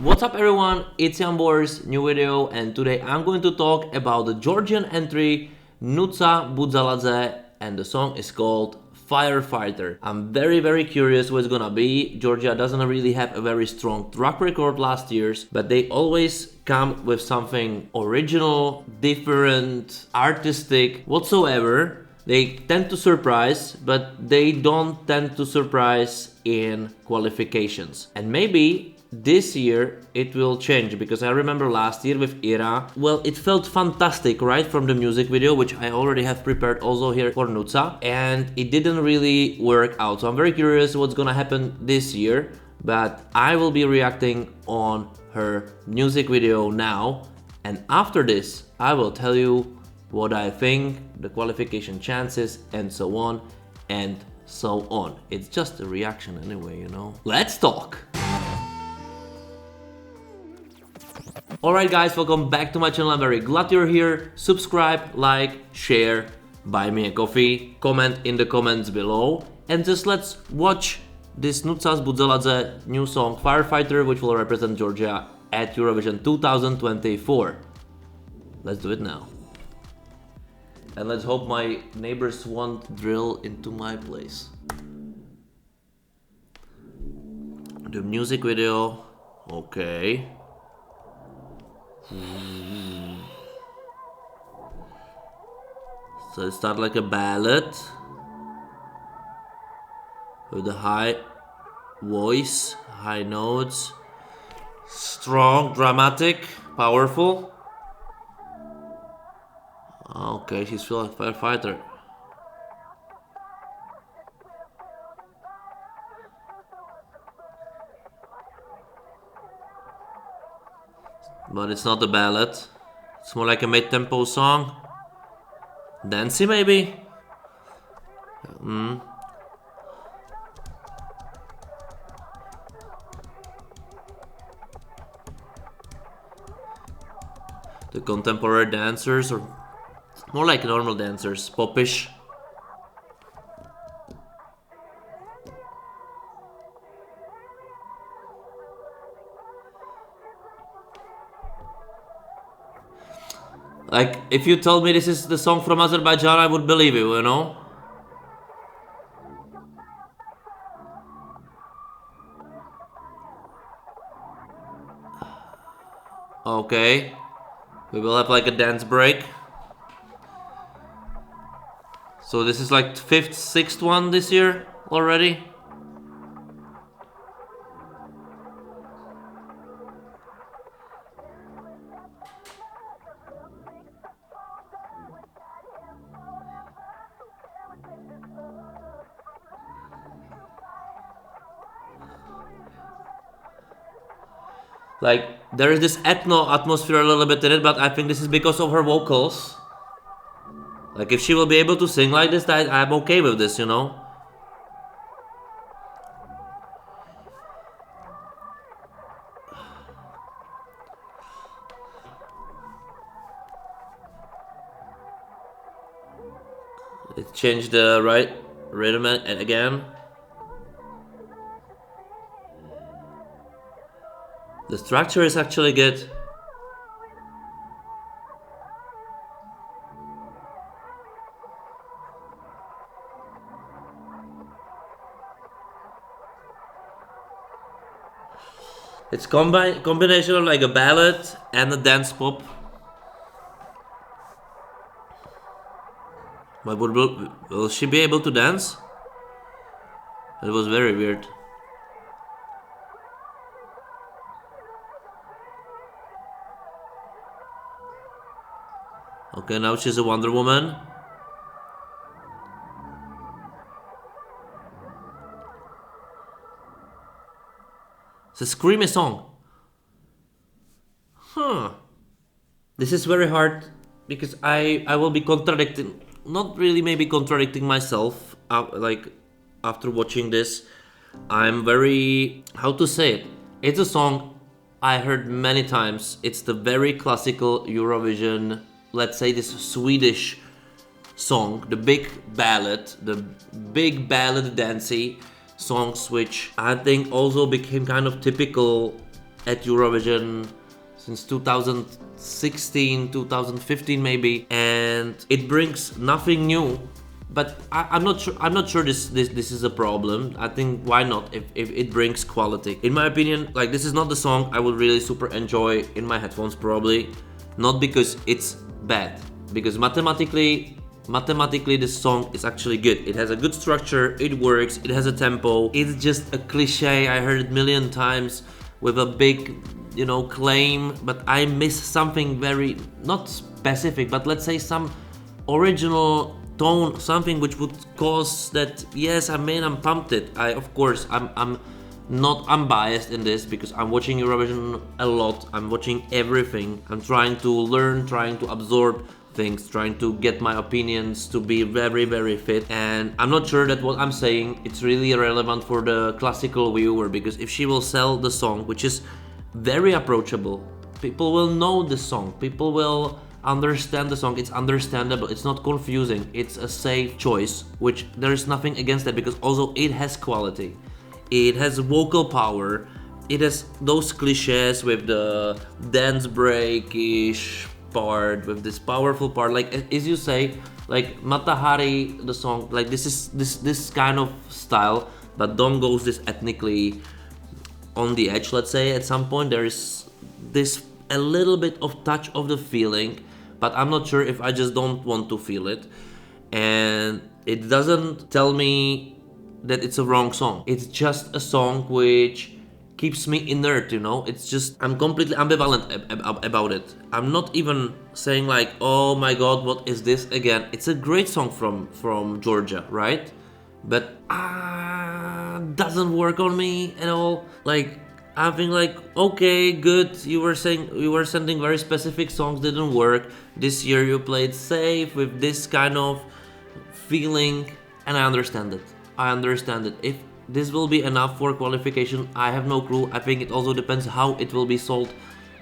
What's up everyone, it's Jan Boris, new video, and today I'm going to talk about the Georgian entry Nutsa Buzaladze, and the song is called Firefighter. I'm very curious what it's gonna be. Georgia doesn't really have a very strong track record last years, but they always come with something original, different, artistic, whatsoever. They tend to surprise, but they don't tend to surprise in qualifications. And maybe this year it will change, because I remember last year with Ira, well, it felt fantastic right from the music video, which I already have prepared also here for Nutsa, and it didn't really work out. So I'm very curious what's gonna happen this year, but I will be reacting on her music video now, and after this I will tell you what I think, the qualification chances, and so on and so on. It's just a reaction anyway, you know. Let's talk! Alright guys, welcome back to my channel. I'm very glad you're here. Subscribe, like, share, buy me a coffee, comment in the comments below, and just let's watch this Nutsa Buzaladze new song Firefighter, which will represent Georgia at Eurovision 2024. Let's do it now. And let's hope my neighbors won't drill into my place. The music video, okay. So it starts like a ballad with a high voice, high notes, strong, dramatic, powerful. Okay, she's feeling like a firefighter. But it's not a ballad. It's more like a mid-tempo song. Dancey maybe? The contemporary dancers, or more like normal dancers, popish. Like, if you told me this is the song from Azerbaijan, I would believe you, you know? Okay. We will have like a dance break. So this is like 5th, 6th one this year already. Like, there is this ethno atmosphere a little bit in it, but I think this is because of her vocals. Like, if she will be able to sing like this, I'm okay with this, you know? It changed the right rhythm again. The structure is actually good. It's combination of like a ballad and a dance pop. But will she be able to dance? It was very weird. Okay, now she's a Wonder Woman. It's a screamy song. This is very hard, because I will be contradicting, not really maybe contradicting myself, like after watching this. I'm very, how to say it? It's a song I heard many times. It's the very classical Eurovision, let's say this Swedish song, the big ballad dancey songs, which I think also became kind of typical at Eurovision since 2016, 2015 maybe, and it brings nothing new. But I'm not sure. I'm not sure this is a problem. I think why not if it brings quality. In my opinion, like this is not the song I would really super enjoy in my headphones probably, not because it's bad, because mathematically this song is actually good. It has a good structure. It works. It has a tempo. It's just a cliche. I heard it a million times with a big, claim. But I miss something very not specific, but let's say some original tone, something which would cause that. Yes, I'm pumped. I'm not unbiased in this because I'm watching Eurovision a lot. I'm watching everything. I'm trying to learn, trying to absorb things, trying to get my opinions to be very, very fit. And I'm not sure that what I'm saying it's really relevant for the classical viewer, because if she will sell the song, which is very approachable, people will know the song, people will understand the song, it's understandable, it's not confusing, it's a safe choice, which there is nothing against that, because also it has quality, it has vocal power, it has those cliches with the dance break-ish part, with this powerful part, like as you say, like Matahari, the song, like this kind of style, but don't go this ethnically on the edge. Let's say at some point there is this a little bit of touch of the feeling, but I'm not sure if I just don't want to feel it, and it doesn't tell me that it's a wrong song. It's just a song which keeps me inert, it's just, I'm completely ambivalent about it. I'm not even saying like, oh my god, what is this again? It's a great song from Georgia, right? But doesn't work on me at all. Like, I think like, okay, good, you were sending very specific songs, didn't work. This year you played safe with this kind of feeling, and I understand it. If this will be enough for qualification, I have no clue. I think it also depends how it will be sold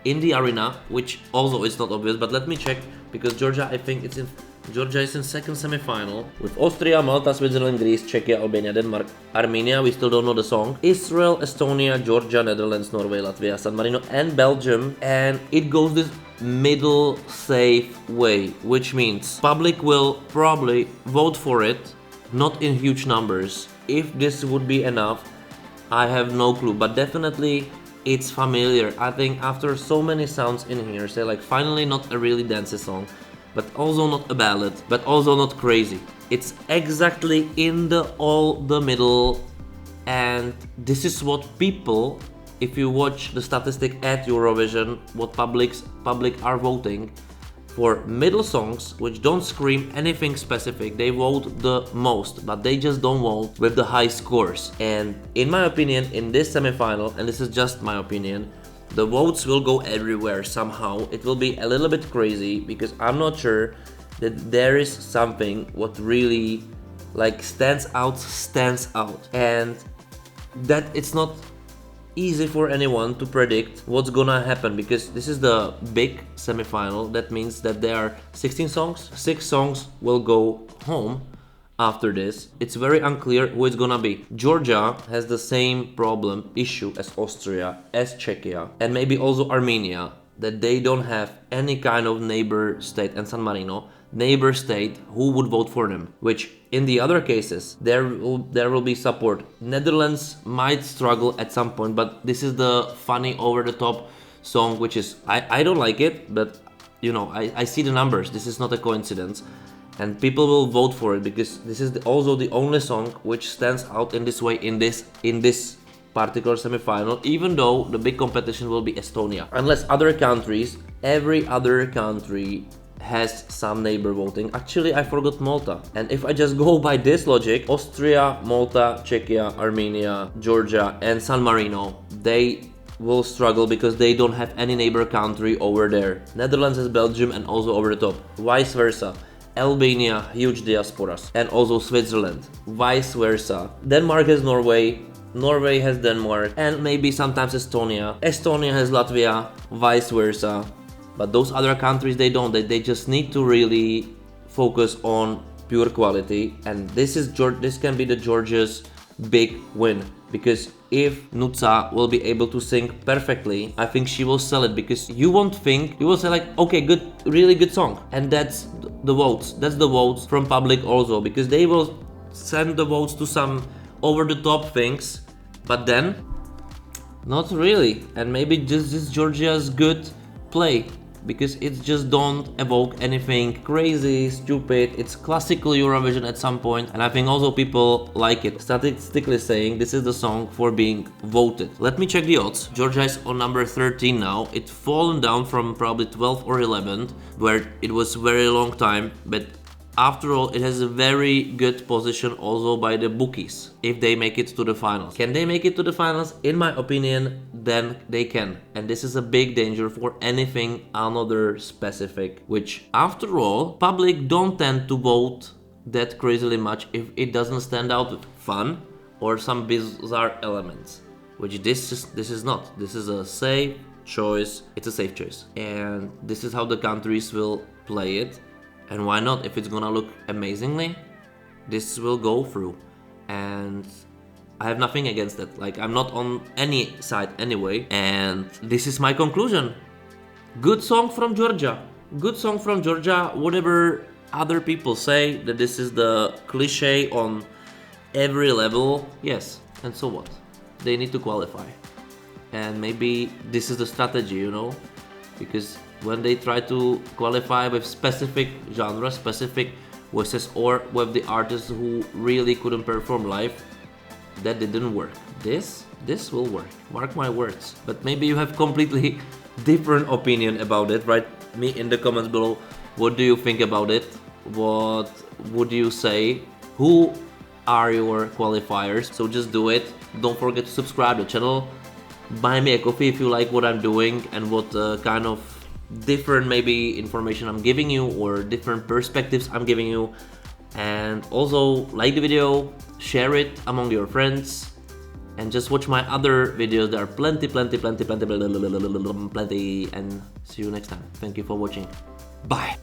in the arena, which also is not obvious, but let me check, because Georgia is in second semi-final with Austria, Malta, Switzerland, Greece, Czechia, Albania, Denmark, Armenia, we still don't know the song, Israel, Estonia, Georgia, Netherlands, Norway, Latvia, San Marino and Belgium, and it goes this middle safe way, which means public will probably vote for it, not in huge numbers. If this would be enough, I have no clue, but definitely it's familiar. I think after so many sounds in here, say like finally not a really dancey song, but also not a ballad, but also not crazy. It's exactly in the middle, and this is what people, if you watch the statistic at Eurovision, what public are voting for middle songs which don't scream anything specific. They vote the most, but they just don't vote with the high scores. And in my opinion, in this semifinal, and this is just my opinion, the votes will go everywhere somehow. It will be a little bit crazy, because I'm not sure that there is something what really like stands out, and that it's not easy for anyone to predict what's gonna happen, because this is the big semi-final. That means that there are 16 songs, 6 songs will go home after this. It's very unclear who it's gonna be. Georgia has the same issue as Austria, as Czechia, and maybe also Armenia, that they don't have any kind of neighbor state, and San Marino, neighbor state who would vote for them, which in the other cases there will be support. Netherlands might struggle at some point, but this is the funny over the top song, which is I don't like it, but I see the numbers, this is not a coincidence, and people will vote for it, because this is also the only song which stands out in this way in this particular semi-final, even though the big competition will be Estonia. Unless other countries, every other country has some neighbor voting. Actually, I forgot Malta. And if I just go by this logic, Austria, Malta, Czechia, Armenia, Georgia and San Marino, they will struggle because they don't have any neighbor country over there. Netherlands has Belgium and also over the top. Vice versa. Albania, huge diasporas, and also Switzerland. Vice versa. Denmark has Norway, Norway has Denmark, and maybe sometimes Estonia. Estonia has Latvia, vice versa. But those other countries, they don't. They just need to really focus on pure quality, and this can be the Georgia's big win, because if Nutsa will be able to sing perfectly, I think she will sell it, because you won't think, you will say like, okay, good, really good song. And that's the votes. That's the votes from public also, because they will send the votes to some over-the-top things, but then not really. And maybe just Georgia's good play, because it just don't evoke anything crazy, stupid. It's classical Eurovision at some point, and I think also people like it. Statistically saying, this is the song for being voted. Let me check the odds. Georgia is on number 13 now. It's fallen down from probably 12 or 11, where it was very long time, but after all, it has a very good position also by the bookies, if they make it to the finals. Can they make it to the finals? In my opinion, then they can. And this is a big danger for anything another specific, which after all, public don't tend to vote that crazily much if it doesn't stand out with fun or some bizarre elements, which this is not. This is a safe choice. It's a safe choice. And this is how the countries will play it. And why not? If it's gonna look amazingly, this will go through. And I have nothing against it. Like, I'm not on any side anyway. And this is my conclusion. Good song from Georgia. Good song from Georgia. Whatever other people say, that this is the cliche on every level. Yes, and so what? They need to qualify. And maybe this is the strategy, you know? Because when they try to qualify with specific genre, specific voices, or with the artists who really couldn't perform live, that didn't work. This will work, mark my words. But maybe you have completely different opinion about it. Write me in the comments below, what do you think about it? What would you say? Who are your qualifiers? So just do it. Don't forget to subscribe to the channel. Buy me a coffee if you like what I'm doing and what kind of different maybe information I'm giving you, or different perspectives I'm giving you. And also like the video, share it among your friends, and just watch my other videos. There are plenty, and see you next time. Thank you for watching. Bye.